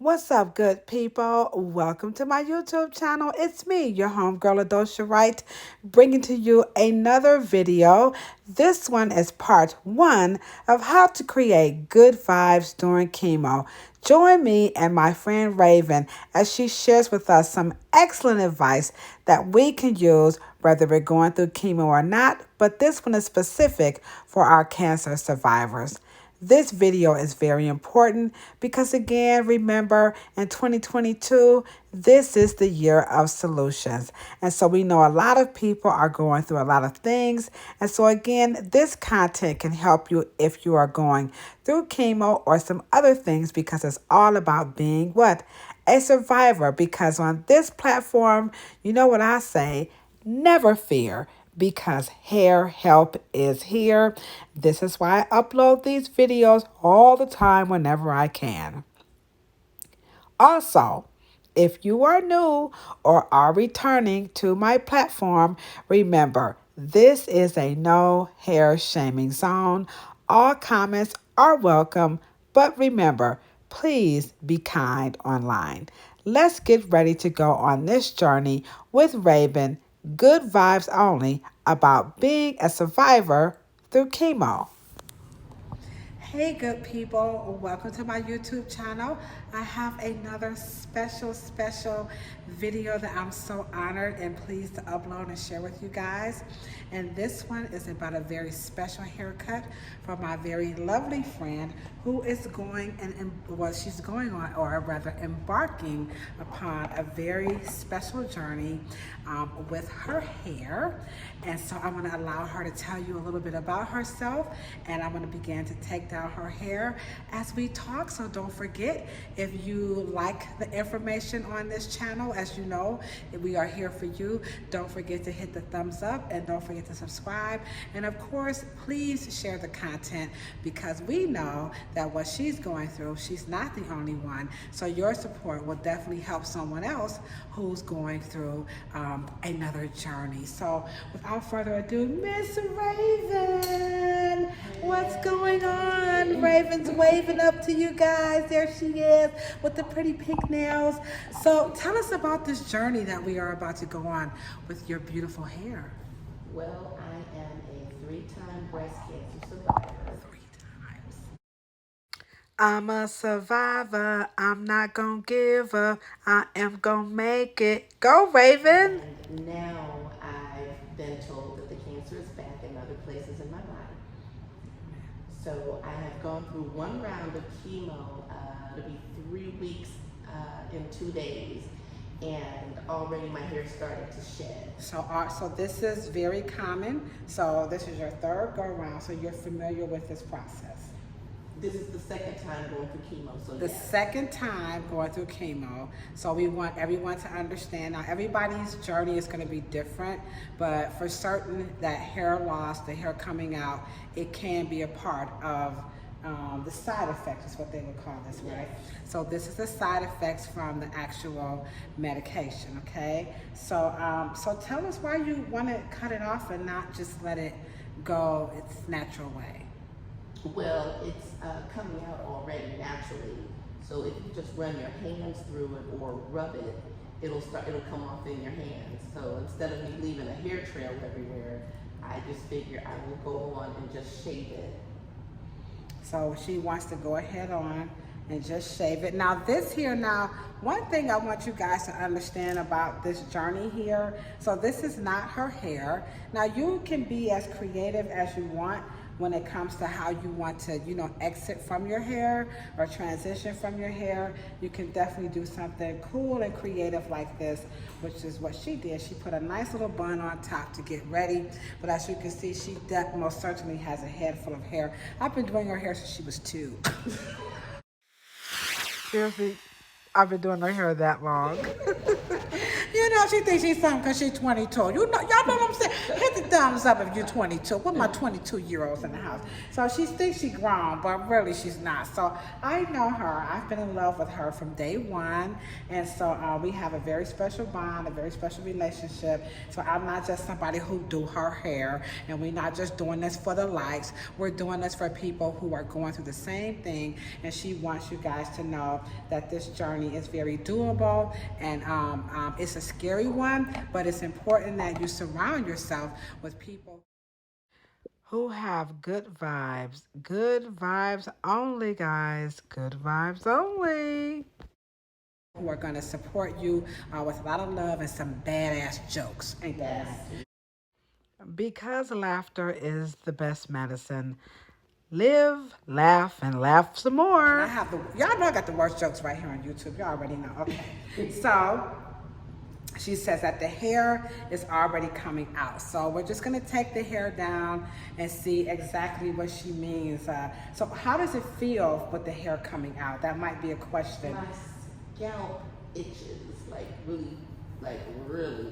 What's up, good people? Welcome to my YouTube channel. It's me, your homegirl, Adosha Wright, bringing to you another video. This one is part 1 of how to create good vibes during chemo. Join me and my friend Raven as she shares with us some excellent advice that we can use whether we're going through chemo or not, but this one is specific for our cancer survivors. This video is very important because, again, remember, in 2022, this is the year of solutions. And so we know a lot of people are going through a lot of things. And so, again, this content can help you if you are going through chemo or some other things, because it's all about being what? A survivor. Because on this platform, you know what I say? Never fear, because hair help is here. This is why I upload these videos all the time whenever I can. Also, if you are new or are returning to my platform, remember, this is a no hair shaming zone. All comments are welcome, but remember, please be kind online. Let's get ready to go on this journey with Raven. Good vibes only, about being a survivor through chemo. Hey, good people, welcome to my YouTube channel. I have another special video that I'm so honored and pleased to upload and share with you guys. And this one is about a very special haircut for my very lovely friend who is going she's going on, or rather embarking upon, a very special journey with her hair. And so I'm going to allow her to tell you a little bit about herself, and I'm going to begin to take down her hair as we talk. So don't forget, if you like the information on this channel, as you know, we are here for you. Don't forget to hit the thumbs up, and don't forget to subscribe. And of course, please share the content, because we know that what she's going through, she's not the only one. So your support will definitely help someone else who's going through another journey. So without further ado, Miss Raven, what's going on? Raven's waving up to you guys. There she is with the pretty pink nails. So tell us about this journey that we are about to go on with your beautiful hair. Well, I am a 3-time breast cancer survivor. 3 times. I'm a survivor. I'm not gonna give up. I am gonna make it. Go, Raven. And now I've been told that the cancer is back in other places in my body. So I have gone through 1 round of chemo. It'll be 3 weeks in 2 days. And already my hair started to shed. So this is very common. So this is your 3rd go around. So you're familiar with this process. This is the 2nd time going through chemo. So the 2nd time going through chemo. So we want everyone to understand. Now, everybody's journey is going to be different, but for certain, that hair loss, the hair coming out, it can be a part of the side effects, is what they would call this, right? So this is the side effects from the actual medication, okay? So so tell us why you want to cut it off and not just let it go its natural way. Well, it's coming out already naturally. So if you just run your hands through it or rub it, it'll come off in your hands. So instead of me leaving a hair trail everywhere, I just figure I will go on and just shave it. So she wants to go ahead on and just shave it. Now this here, one thing I want you guys to understand about this journey here, so this is not her hair. Now you can be as creative as you want when it comes to how you want to, exit from your hair or transition from your hair. You can definitely do something cool and creative like this, which is what she did. She put a nice little bun on top to get ready. But as you can see, she most certainly has a head full of hair. I've been doing her hair since she was 2. Seriously, I've been doing her hair that long. She thinks she's something because she's 22. Y'all know what I'm saying? thumbs up if you're 22. What my 22-year-olds in the house? So she thinks she's grown, but really she's not. So I know her. I've been in love with her from day one. And so we have a very special bond, a very special relationship. So I'm not just somebody who do her hair, and we're not just doing this for the likes. We're doing this for people who are going through the same thing, and she wants you guys to know that this journey is very doable, and it's a scary one, but it's important that you surround yourself with people who have good vibes. Good vibes only, guys. Good vibes only. Who are going to support you with a lot of love and some badass jokes. Ain't that nice? Because laughter is the best medicine. Live, laugh, and laugh some more. And y'all know I got the worst jokes right here on YouTube. Y'all already know. Okay. So she says that the hair is already coming out. So we're just gonna take the hair down and see exactly what she means. So how does it feel with the hair coming out? That might be a question. My scalp itches, like really,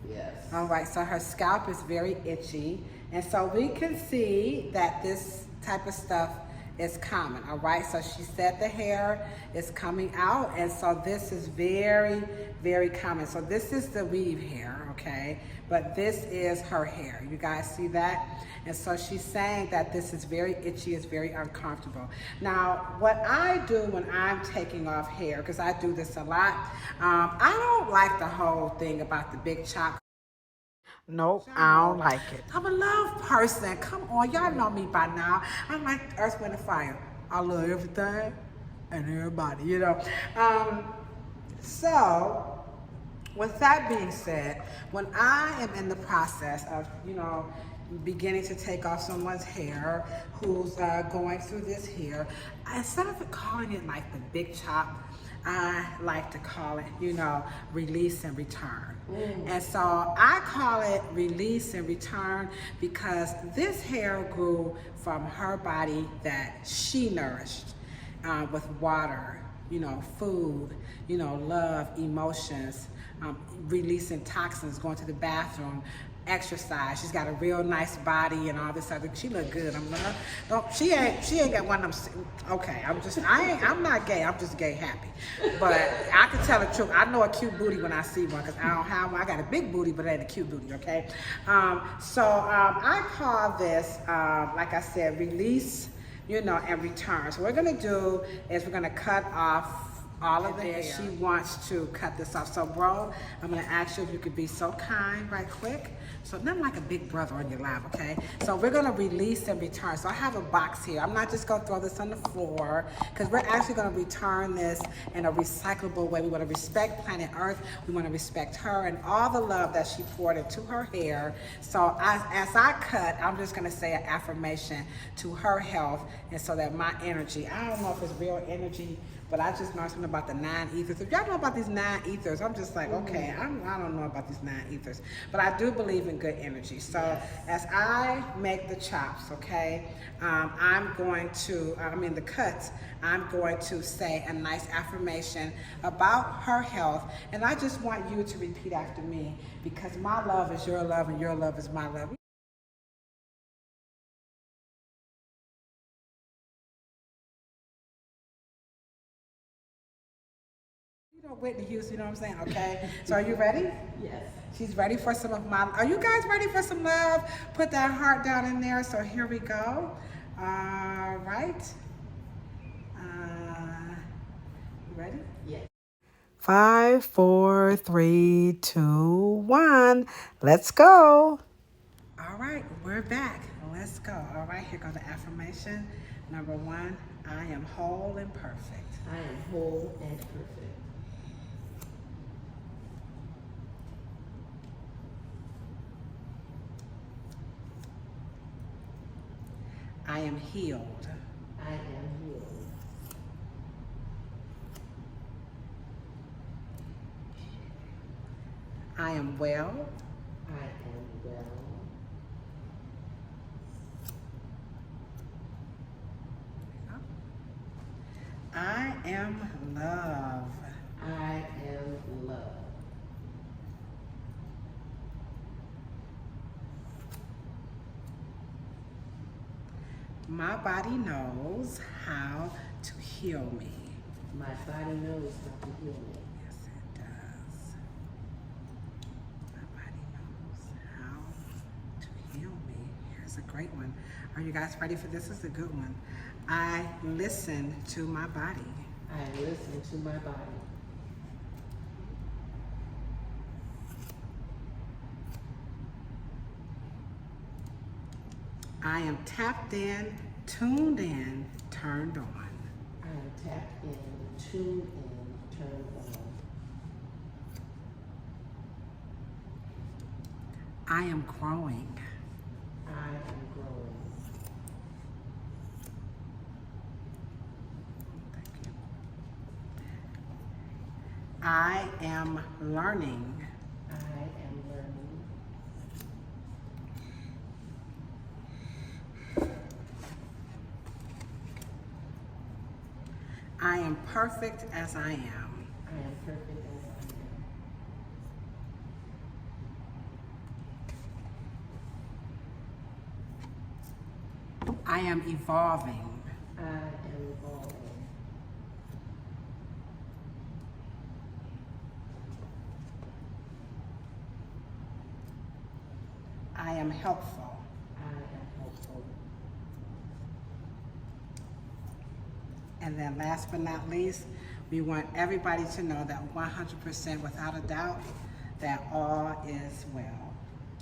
yes. All right, so her scalp is very itchy. And so we can see that this type of stuff is common, all right? So she said the hair is coming out, and so this is very, very common. So this is the weave hair, okay? But this is her hair. You guys see that? And so she's saying that this is very itchy, it's very uncomfortable. Now, what I do when I'm taking off hair, because I do this a lot, I don't like the whole thing about the big chop. Nope, I don't like it. I'm a love person. Come on, y'all know me by now. I'm like Earth, Wind, and Fire. I love everything and everybody, you know. So, with that being said, when I am in the process of, you know, beginning to take off someone's hair who's going through this hair, instead of calling it like the big chop, I like to call it, you know, release and return. And so I call it release and return because this hair grew from her body that she nourished with water, you know, food, you know, love, emotions, releasing toxins, going to the bathroom, exercise. She's got a real nice body and all this other. She look good. I'm like, no, she ain't got one of them. Okay, I'm not gay. I'm just gay happy. But I can tell the truth. I know a cute booty when I see one because I don't have one. I got a big booty, but it ain't a cute booty. Okay. So I call this, like I said, release, you know, and return. So what we're gonna do is we're gonna cut off all of the hair. She wants to cut this off. So, bro, I'm gonna ask you if you could be so kind right quick. So nothing like a big brother on your lap, okay? So we're gonna release and return. So I have a box here. I'm not just gonna throw this on the floor because we're actually gonna return this in a recyclable way. We wanna respect planet Earth. We wanna respect her and all the love that she poured into her hair. So as I cut, I'm just gonna say an affirmation to her health and so that my energy, I don't know if it's real energy, but I just know something about the 9 ethers. If y'all know about these 9 ethers, I'm just like, okay, I don't know about these 9 ethers. But I do believe in good energy. So as I make the chops, okay, I'm going to, the cuts, I'm going to say a nice affirmation about her health. And I just want you to repeat after me because my love is your love and your love is my love. Whitney Houston, you know what I'm saying? Okay. So are you ready? Yes. She's ready for some of my, are you guys ready for some love? Put that heart down in there. So here we go. All right. You ready? Yes. 5, 4, 3, 2, 1. Let's go. All right, we're back. Let's go. All right, here goes the affirmation. Number 1, I am whole and perfect. I am whole and perfect. I am healed. I am healed. I am well. I am well. I am love. I am love. My body knows how to heal me. My body knows how to heal me. Yes, it does. My body knows how to heal me. Here's a great one. Are you guys ready for this? This is a good one. I listen to my body. I listen to my body. I am tapped in, tuned in, turned on. I am tapped in, tuned in, turned on. I am growing. I am growing. Thank you. I am learning. I am learning. I am perfect as I am. I am perfect as I am evolving. I am. I am evolving. I am helpful. I am helpful. And then last but not least, we want everybody to know that 100% without a doubt that all is well.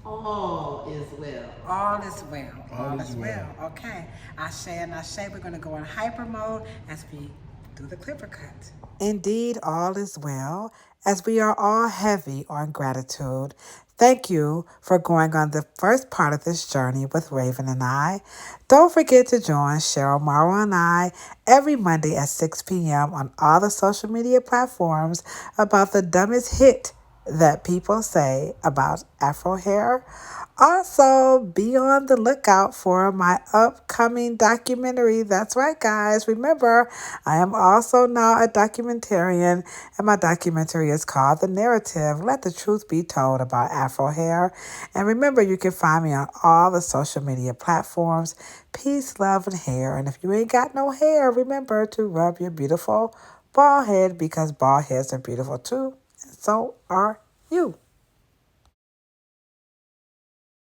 All is well. All is well. All is well. Okay. Ashe and Ashe, we're going to go in hyper mode as we do the clipper cut. Indeed, all is well, as we are all heavy on gratitude. Thank you for going on the first part of this journey with Raven and I. Don't forget to join Cheryl Morrow and I every Monday at 6 p.m. on all the social media platforms about the dumbest hit that people say about Afro hair. Also, be on the lookout for my upcoming documentary. That's right, guys. Remember, I am also now a documentarian, and my documentary is called The Narrative, Let the Truth Be Told About Afro Hair. And remember, you can find me on all the social media platforms. Peace, love, and hair. And if you ain't got no hair, remember to rub your beautiful bald head, because bald heads are beautiful too, and so are you.